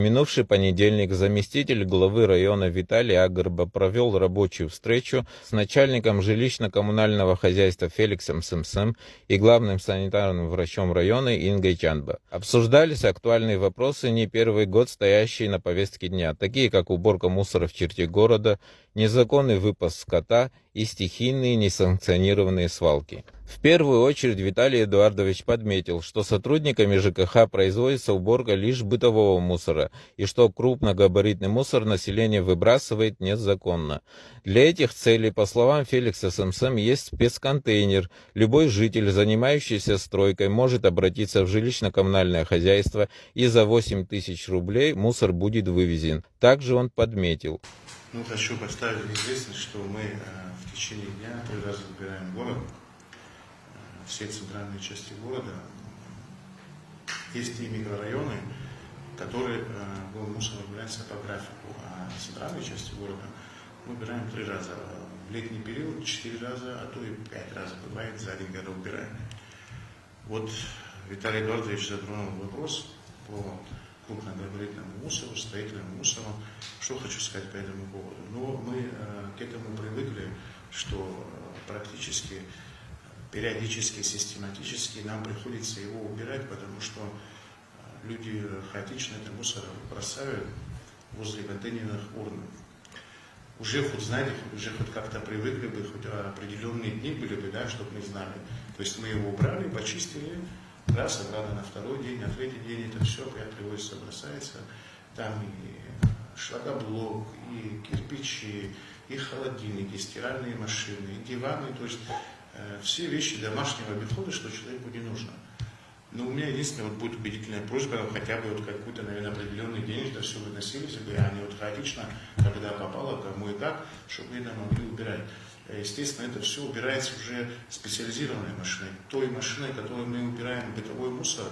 Минувший понедельник заместитель главы района Виталий Агрба провел рабочую встречу с начальником жилищно-коммунального хозяйства Феликсом Сымсым и главным санитарным врачом района Ингой Чанба. Обсуждались актуальные вопросы, не первый год стоящие на повестке дня, такие как уборка мусора в черте города, незаконный выпас скота и стихийные несанкционированные свалки. В первую очередь Виталий Эдуардович подметил, что сотрудниками ЖКХ производится уборка лишь бытового мусора, и что крупногабаритный мусор население выбрасывает незаконно. Для этих целей, по словам Феликса Сымсым, есть спецконтейнер. Любой житель, занимающийся стройкой, может обратиться в жилищно-коммунальное хозяйство, и за 8 тысяч рублей мусор будет вывезен. Также он подметил. Хочу поставить в известность, что мы в течение дня 3 раза убираем город. Все центральные части города. Есть и микрорайоны, которые мусор убирается по графику, а центральные части города мы убираем 3 раза. В летний период 4 раза, а то и 5 раз бывает за один год убираем. Вот Виталий Эдуардович затронул вопрос по крупногабаритному мусору, строительному мусору. Что хочу сказать по этому поводу? Но мы к этому привыкли, что практически периодически, систематически нам приходится его убирать, потому что люди хаотично этот мусор бросают возле контейнерных урн. Уже хоть знаете, уже хоть как-то привыкли бы, хоть определенные дни были бы, да, чтобы мы знали. То есть мы его убрали, почистили, раз, обратно на второй день, на третий день это все опять приводится, бросается. Там и шлакоблок, и кирпичи, и холодильники, и стиральные машины, и диваны, то есть все вещи домашнего обихода, что человеку не нужно. Но у меня единственная будет убедительная просьба, хотя бы какой-то, наверное, определенный день это все выносились, а не хаотично, когда попало, кому и как, чтобы мы это могли убирать. Естественно, это все убирается уже специализированной машиной. Той машиной, которой мы убираем бытовой мусор,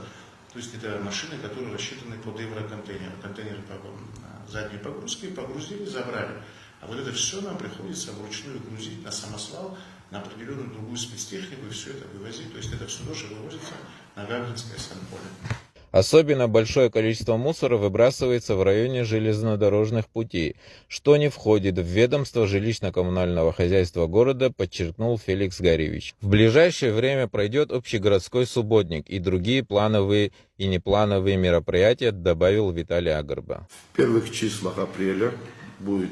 то есть это машины, которые рассчитаны под евроконтейнер. Контейнеры по задней погрузке погрузили, забрали. А вот это все нам приходится вручную грузить на самосвал, на определенную другую спецтехнику и все это вывозить. То есть это все тоже вывозится на Гагаринское санполе. Особенно большое количество мусора выбрасывается в районе железнодорожных путей, что не входит в ведомство жилищно-коммунального хозяйства города, подчеркнул Феликс Гаревич. В ближайшее время пройдет общегородской субботник и другие плановые и неплановые мероприятия, добавил Виталий Агрба. В первых числах апреля будет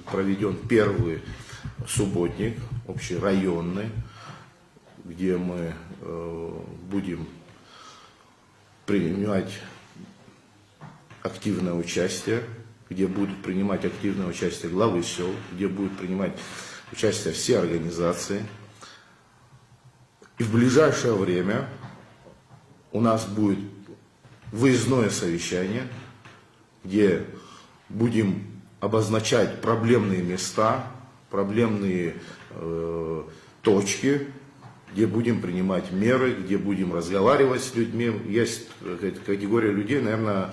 проведен первый субботник общерайонный, где мы будем принимать активное участие, где будут принимать активное участие главы сел, где будут принимать участие все организации. И в ближайшее время у нас будет выездное совещание, где будем обозначать проблемные места, проблемные точки, где будем принимать меры, где будем разговаривать с людьми. Есть категория людей, наверное,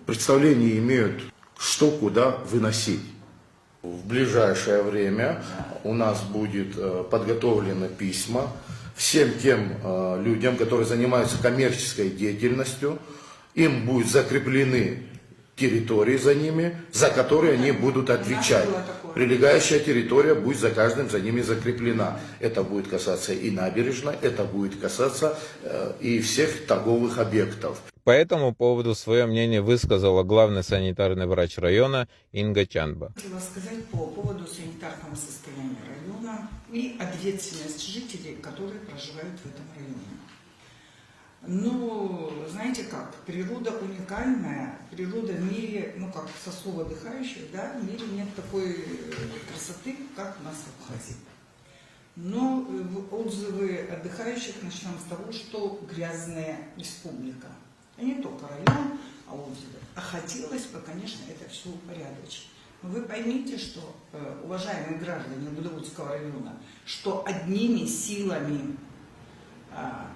представление имеют, что куда выносить. В ближайшее время у нас будет подготовлены письма всем тем людям, которые занимаются коммерческой деятельностью. Им будут закреплены территории за ними, за которые они будут отвечать. Прилегающая территория будет за каждым за ними закреплена. Это будет касаться и набережной, это будет касаться и всех торговых объектов. По этому поводу свое мнение высказала главный санитарный врач района Инга Чанба. Хотела сказать по поводу санитарного состояния района и ответственность жителей, которые проживают в этом районе. Ну, знаете как, природа уникальная, природа в мире, ну как со слова отдыхающих, да, в мире нет такой красоты, как у нас в Абхазии. Но отзывы отдыхающих начнем с того, что грязная республика. И не только район, а отзывы. А хотелось бы, конечно, это все упорядочить. Но вы поймите, что, уважаемые граждане Будоводского района, что одними силами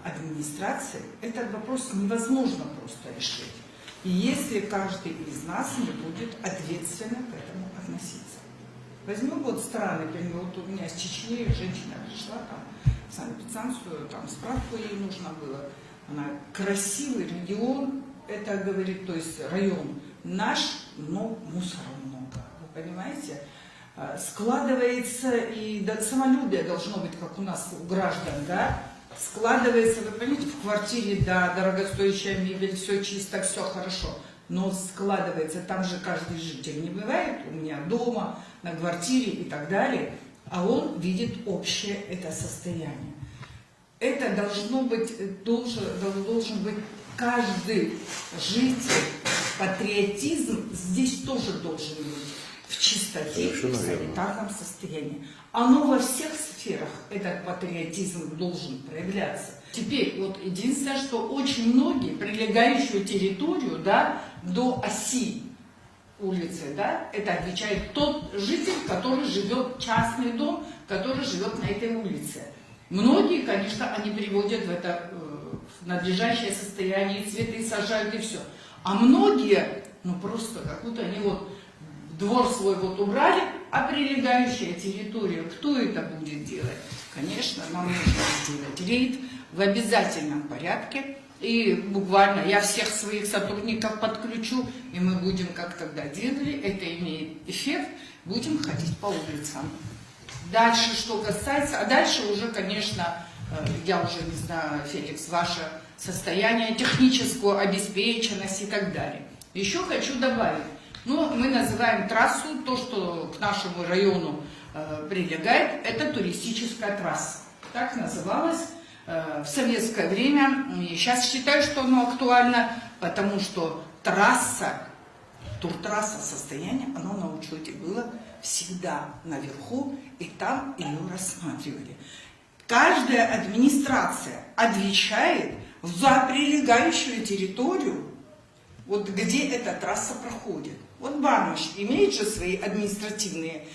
администрации этот вопрос невозможно просто решить. И если каждый из нас не будет ответственно к этому относиться. Возьмем вот страны, например, вот у меня с Чечни женщина пришла там в санэпидстанцию, там справку ей нужно было. Она красивый регион, это говорит, то есть район наш, но мусора много. Вы понимаете? Складывается, и самолюбие должно быть, как у нас у граждан, да? Складывается, вы понимаете, в квартире, да, дорогостоящая мебель, все чисто, все хорошо. Но складывается, там же каждый житель не бывает, у меня дома, на квартире и так далее, а он видит общее это состояние. Это должно быть, должен быть каждый житель, патриотизм здесь тоже должен быть в чистоте, в санитарном состоянии. Оно во всех сферах, этот патриотизм должен проявляться. Теперь, вот единственное, что очень многие, прилегающую территорию, да, до оси улицы, да, это отвечает тот житель, который живет, частный дом, который живет на этой улице. Многие, конечно, они приводят в это в надлежащее состояние, цветы сажают и все. А многие, ну просто как будто они вот двор свой вот убрали, а прилегающая территория, кто это будет делать? Конечно, нам нужно сделать рейд в обязательном порядке. И буквально я всех своих сотрудников подключу, и мы будем, как тогда делали, это имеет эффект, будем ходить по улицам. Дальше, что касается, а дальше уже, конечно, я уже не знаю, Феликс, ваше состояние, техническую обеспеченность и так далее. Еще хочу добавить, ну, мы называем трассу, то, что к нашему району прилегает, это туристическая трасса. Так называлась в советское время. И сейчас считаю, что оно актуально, потому что трасса, туртрасса состояние, оно на учете было всегда наверху, и там ее рассматривали. Каждая администрация отвечает за прилегающую территорию, вот где эта трасса проходит. Вот Барныш имеет же свои административные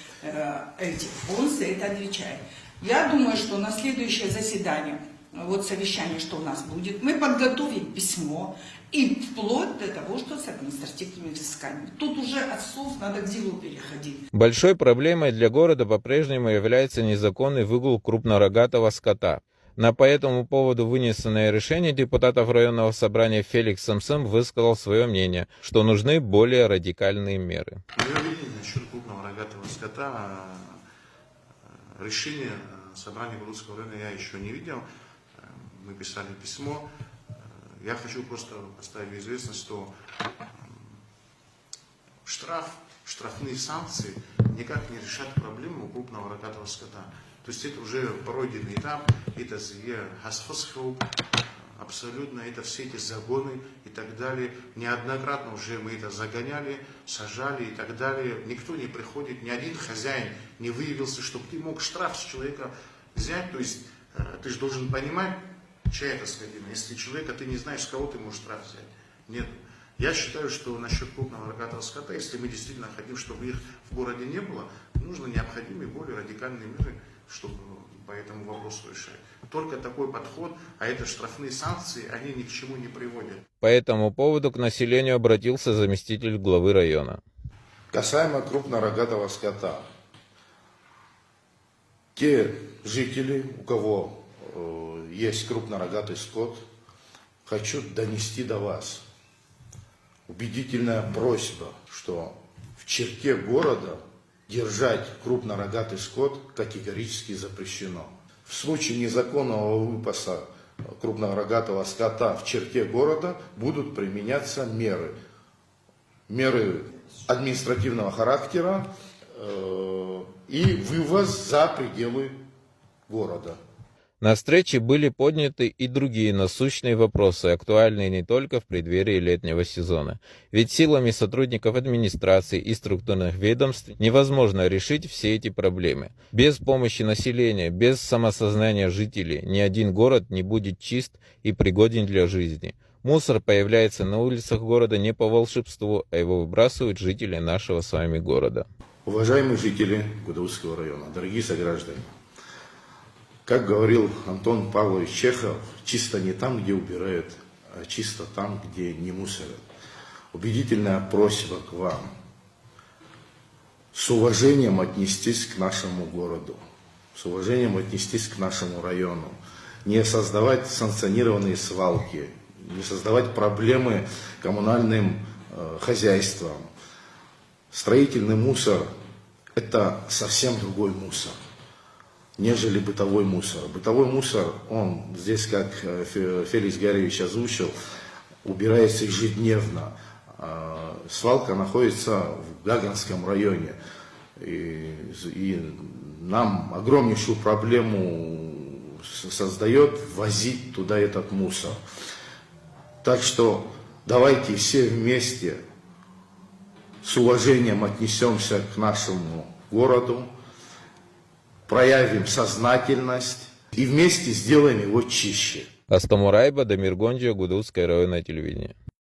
он за это отвечает. Я думаю, что на следующее заседание, вот совещание, что у нас будет, мы подготовим письмо, и вплоть до того, что с административными взысканиями. Тут уже от слов надо к делу переходить. Большой проблемой для города по-прежнему является незаконный выгул крупнорогатого скота. На по этому поводу вынесенное решение депутатов районного собрания Феликс Семсем высказал свое мнение, что нужны более радикальные меры. Мое видение насчет крупного рогатого скота, решение собрания Гурутского района я еще не видел. Мы писали письмо. Я хочу просто поставить в известность, что штрафные санкции никак не решат проблему крупного рогатого скота. То есть это уже пройденный этап, это гасфосхоп, абсолютно, это все эти загоны и так далее. Неоднократно уже мы это загоняли, сажали и так далее. Никто не приходит, ни один хозяин не выявился, чтобы ты мог штраф с человека взять. То есть ты же должен понимать, чья это скотина. Если человека ты не знаешь, с кого ты можешь штраф взять. Нет. Я считаю, что насчет крупного рогатого скота, если мы действительно хотим, чтобы их в городе не было, нужно необходимые более радикальные меры, чтобы по этому вопросу решать. Только такой подход, а это штрафные санкции, они ни к чему не приводят. По этому поводу к населению обратился заместитель главы района. Касаемо крупнорогатого скота. Те жители, у кого есть крупнорогатый скот, хочу донести до вас убедительная просьба, что в черте города держать крупнорогатый скот категорически запрещено. В случае незаконного выпаса крупнорогатого скота в черте города будут применяться меры. Меры административного характера и вывоз за пределы города. На встрече были подняты и другие насущные вопросы, актуальные не только в преддверии летнего сезона. Ведь силами сотрудников администрации и структурных ведомств невозможно решить все эти проблемы. Без помощи населения, без самосознания жителей ни один город не будет чист и пригоден для жизни. Мусор появляется на улицах города не по волшебству, а его выбрасывают жители нашего с вами города. Уважаемые жители Гудаутского района, дорогие сограждане, как говорил Антон Павлович Чехов, чисто не там, где убирают, а чисто там, где не мусорят. Убедительная просьба к вам с уважением отнестись к нашему городу, с уважением отнестись к нашему району, не создавать санкционированные свалки, не создавать проблемы коммунальным хозяйствам. Строительный мусор – это совсем другой мусор, нежели бытовой мусор. Бытовой мусор, он здесь, как Феликс Гаревич озвучил, убирается ежедневно. Свалка находится в Гаганском районе. И нам огромнейшую проблему создает возить туда этот мусор. Так что давайте все вместе с уважением отнесемся к нашему городу, проявим сознательность и вместе сделаем его чище. Астамурайба, Дамир Гонджио, Гудузское районное телевидение.